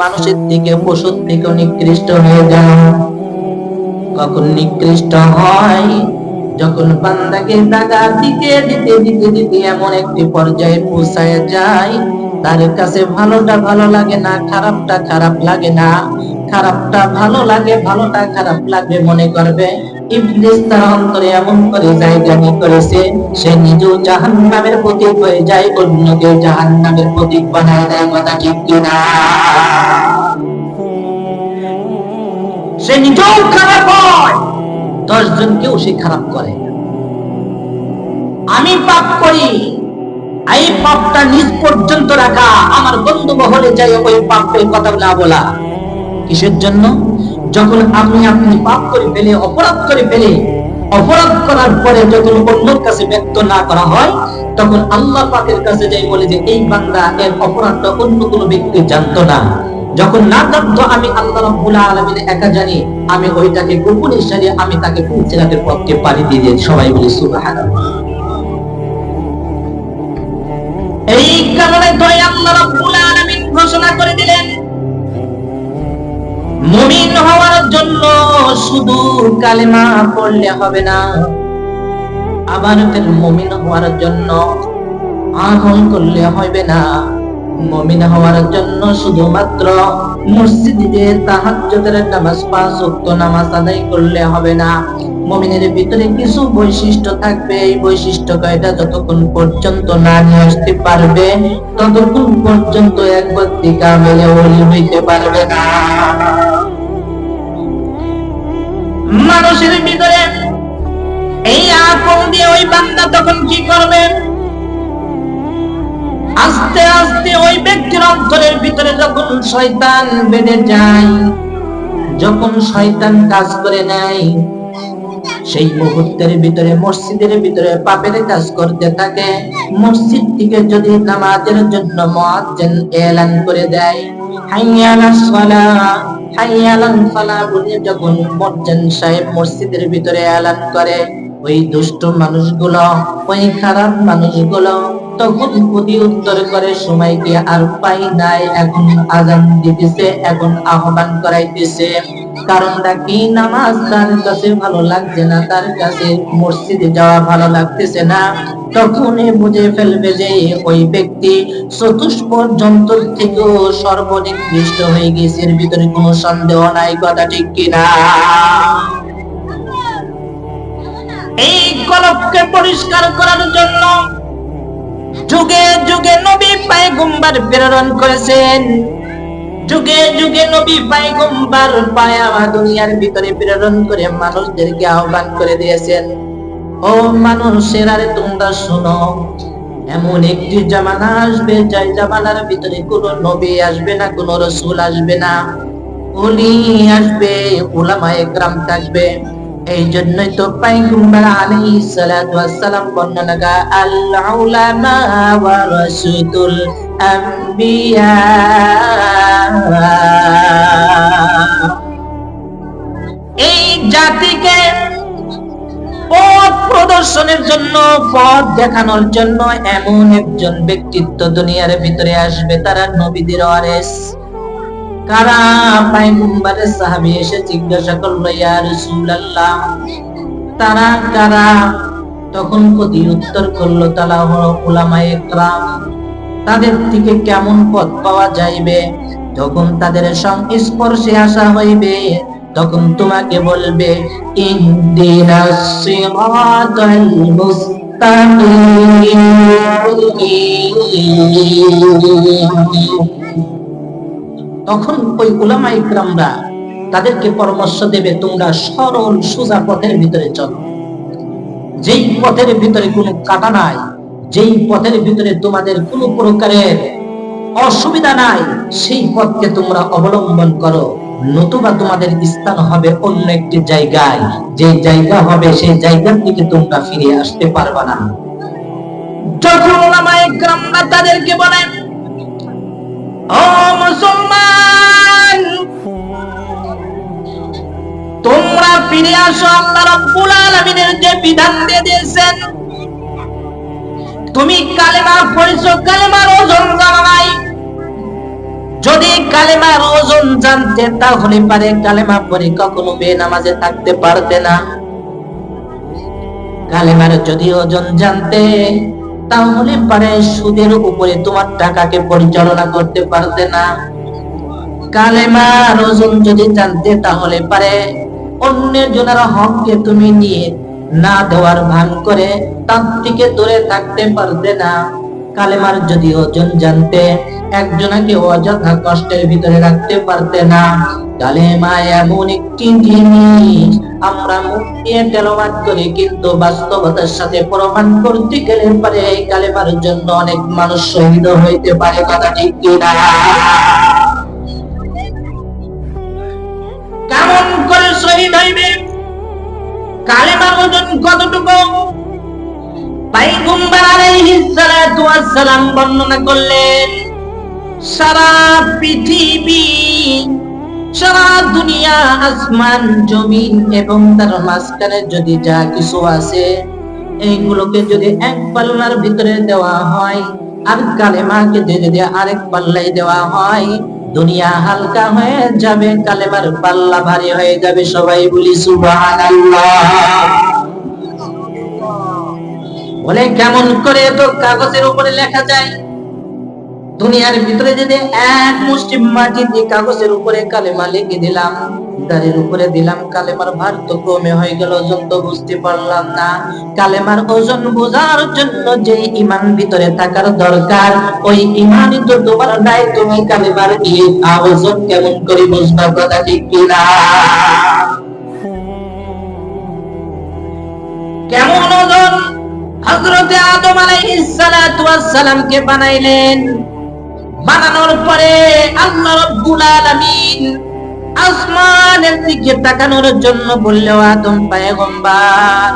মানুষের থেকে পশুর থেকে নিকৃষ্ট হয়ে যায়। কখন নিকৃষ্ট হয়? যখন বান্দাকে দাগা দিতে দিতে দিতে দিতে এমন একটি পর্যায়ে পৌঁছায় যায়, তার কাছে ভালোটা ভালো লাগে না, খারাপটা খারাপ লাগে না। খারাপটা ভালো লাগে, ভালোটা খারাপ লাগে মনে করবে। ইবলিস তার অন্তরে এমন করে জায়গা নিয়ে করেছে, সে নিজেও জাহান্নামের প্রতীক হয়ে যায়, অন্যকে জাহান্নামের প্রতীক বানায় দেয়। কথা ঠিক কিনা? সে নিজেও খারাপ হয়, 10 জনকেও সে খারাপ করে। আমি পাপ করি, এই পাপটা নিজ পর্যন্ত রাখা, আমার বন্ধু মহলে যাই ওই পাপের কথা না বলা। কিসের জন্য? যখন আপনি পাপ করে ফেলে, অপরাধ করে ফেলে, অপরাধ করার পরে যখন অন্যের কাছে ব্যক্ত না করা হয়, তখন আল্লাহ পাকের কাছে যাই বলে যে এই বান্দা এর অপরাধটা অন্য কোনো ব্যক্তি জানতো না। যখন না জানতো, আমি আল্লাহ রাব্বুল আলামিন একা জানি, আমি ওইটাকে গোপনে সারিয়ে আমি তাকে ফুলসিরাতের পথকে পাড়ি দিয়ে দিই। সবাই বলি সুবহানাল্লাহ। এই কারণে দয়া আল্লাহ রাব্বুল আলামিন ঘোষণা করে দিলেন, মুমিন হওয়ার জন্য শুধু কালেমা পড়লে হবে না, আবার ফের মুমিন হওয়ার জন্য আমল করলে হবে না। মুমিন হওয়ার জন্য শুধুমাত্র মসজিদে তাহাজ্জুদের নামাজ, 5 ওয়াক্ত নামাজ আদায় করলে হবে না। মুমিনের ভিতরে কিছু বৈশিষ্ট্য থাকবে। এই বৈশিষ্ট্য কয়টা যতক্ষণ পর্যন্ত না নিয়ে আসতে পারবে, ততক্ষণ পর্যন্ত এক ব্যক্তি কামেলে ওলি হইতে পারবে না। মানুষের ভিতরে এই আকল দিয়ে ওই বান্দা তখন কি করবে? আস্তে আস্তে ওই ব্যক্তির অন্তরের ভিতরে যখন শয়তান বেঁধে যায়, যখন শয়তান কাজ করে নেয়, সেই মুহূর্তের ভিতরে মসজিদের ভিতরে পাপের কাজ করতে থাকে। মসজিদ থেকে যদি নামাজের জন্য মুয়াজ্জিন এলান করে দেয়, হাইয়া আলাস সালাহ, হাইয়া আলাল ফালাহ বলে যখন মুয়াজ্জিন সাহেব মসজিদের ভিতরে এলান করে, ওই দুষ্ট মানুষগুলো, ওই খারাপ মানুষগুলো তখন প্রতি উত্তর করে, সময় কি আর পাই নাই, এখন আজান দিতেছে, এখন আহ্বান করাইতেছে। কারণটা কি? নামাজ তার কাছে ভালো লাগছে না, তার কাছে মসজিদে যাওয়া ভালো লাগতেছে না। তখনই বুঝে ফেলবে যে ওই ব্যক্তি চতুষ্পদ যন্ত্র থেকেও সর্বনিকৃষ্ট হয়ে গেছে, এর ভিতরে কোনো সন্দেহ নাই। কথা ঠিক কিনা? এই কলবকে পরিষ্কার করার জন্য যুগে যুগে নবী পয়গম্বর প্রেরণ করেছেন। যুগে যুগে নবী পয়গম্বর পায়া দুনিয়ার ভিতরে প্রেরণ করে মানুষদেরকে আহ্বান করে দিয়েছেন, ও মানুষেরা রে, তোমরা শোনো, এমন একটি জামানা আসবে, যে জামানার ভিতরে কোনো নবী আসবে না, কোনো রাসূল আসবে না, ওলি আসবে, উলামায়ে কেরাম থাকবে। এই জন্যই তো পয়গম্বর আলাইহিস সালাতু ওয়াস সালাম বর্ণনা করেন, আল উলামা ওয়ারাসাতুল আম্বিয়া। এই জাতিকে পথ প্রদর্শনের জন্য, পথ দেখানোর জন্য এমন একজন ব্যক্তিত্ব দুনিয়ার ভিতরে আসবে, তারা নবীদের ওয়ারিস। কারা? পয়গম্বরের সাহাবী এসে জিজ্ঞাসা করলো, ইয়া রাসূলুল্লাহ, তারা কারা? তখন প্রতি উত্তর করলো, তারা হলো উলামায়ে কেরাম। তাদের থেকে কেমন পথ পাওয়া যাইবে? যখন তাদের সংস্পর্শে আসা হইবে, তখন তোমাকে বলবে, ইহদিনাস সিরাতাল মুস্তাকিম। তখন ওই উলামায়ে কেরামরা তাদেরকে পরামর্শ দেবে, তোমরা সরল সোজা পথের ভিতরে চলো, যেই পথের ভিতরে কোনো কাঁটা নাই, যেই পথের ভিতরে তোমাদের কোনো প্রকারের অসুবিধা নাই, সেই পথকে তোমরা অবলম্বন করো। নতুবা তোমাদের স্থান হবে অন্য একটি জায়গায়, যে জায়গা হবে সেই জায়গা থেকে তোমরা ফিরে আসতে পারবে না। যখন উলামায়ে কেরামরা তাদেরকে বলেন, ও মুসলমান, তোমরা ফিরে আসো, আল্লাহ রাব্বুল আলামিনের যে বিধান দিয়ে দিয়েছেন, তুমি কালেমা পড়েছো, কালেমার ওজন জানা নাই। যদি কালেমার জানতে তাহলে পারে কালেমা পড়ে কখনো বেনামাজে থাকতে পারতে না। কালেমার যদি ওজন জানতে তাহলে পারে সুদের উপরে তোমার টাকাকে পরিচালনা করতে পারতে না। কালেমার ওজন যদি জানতে তাহলে পারে অন্যের জনের হককে তুমি নিয়ে না দেওয়ার ভান করে তার থেকে দূরে থাকতে পারতে না। কালেমার যদি ওজন জানতে একজনকে অযথা কষ্টের ভিতরে রাখতে পারতে না। কালেমা এমন একটি জিনিস, আমরা মুখ দিয়ে তেলাওয়াত করি কিন্তু বাস্তবতার সাথে প্রমাণ করতে গেলে পারে এই কালেমার জন্য অনেক মানুষ শহীদ হইতে পারে। কথা ঠিক কিনা? কেমন করে শহীদ হইবে? কালেমার ওজন কতটুকু? পয়গম্বর আলাইহিস সালাতু ওয়াস সালাম বর্ণনা করলেন, সারা পৃথিবী, সারা দুনিয়া, আসমান জমিন এবং তার মাঝখানে যদি যা কিছু আছে এইগুলোকে যদি এক পাল্লার ভিতরে দেওয়া হয় আর কালেমাকে যদি আরেক পাল্লায় দেওয়া হয়, দুনিয়া হালকা হয়ে যাবে, কালেমার পাল্লা ভারী হয়ে যাবে। সবাই বলি সুবহানাল্লাহ। বলে কেমন করে তো কাগজের উপরে লেখা যায়? দুনিয়ার ভিতরে যদি এক মুষ্টি মাটি দিয়ে কাগজের উপরে কালেমা লিখে দিলাম, দাঁড়ির উপরে দিলাম, কালেমার ভার তো কমে হয়ে গেল, ওজন তো বুঝতে পারলাম না। কালেমার ওজন বোঝার জন্য যে ঈমান ভিতরে থাকার দরকার, ওই ঈমানই তো তোমার নাই। তুমি কালেমার এই ওজন কেমন করে বুঝবা? কথা ঠিক কিনা? কেমন ওজন? হযরতে আদম আলাইহিস সালাতু ওয়াস সালামকে বানাইলেন, বানানোর পরে আল্লাহ রাব্বুল আলামিন আসমানের দিকে তাকানোর জন্য বললেন, আদম পয়গম্বর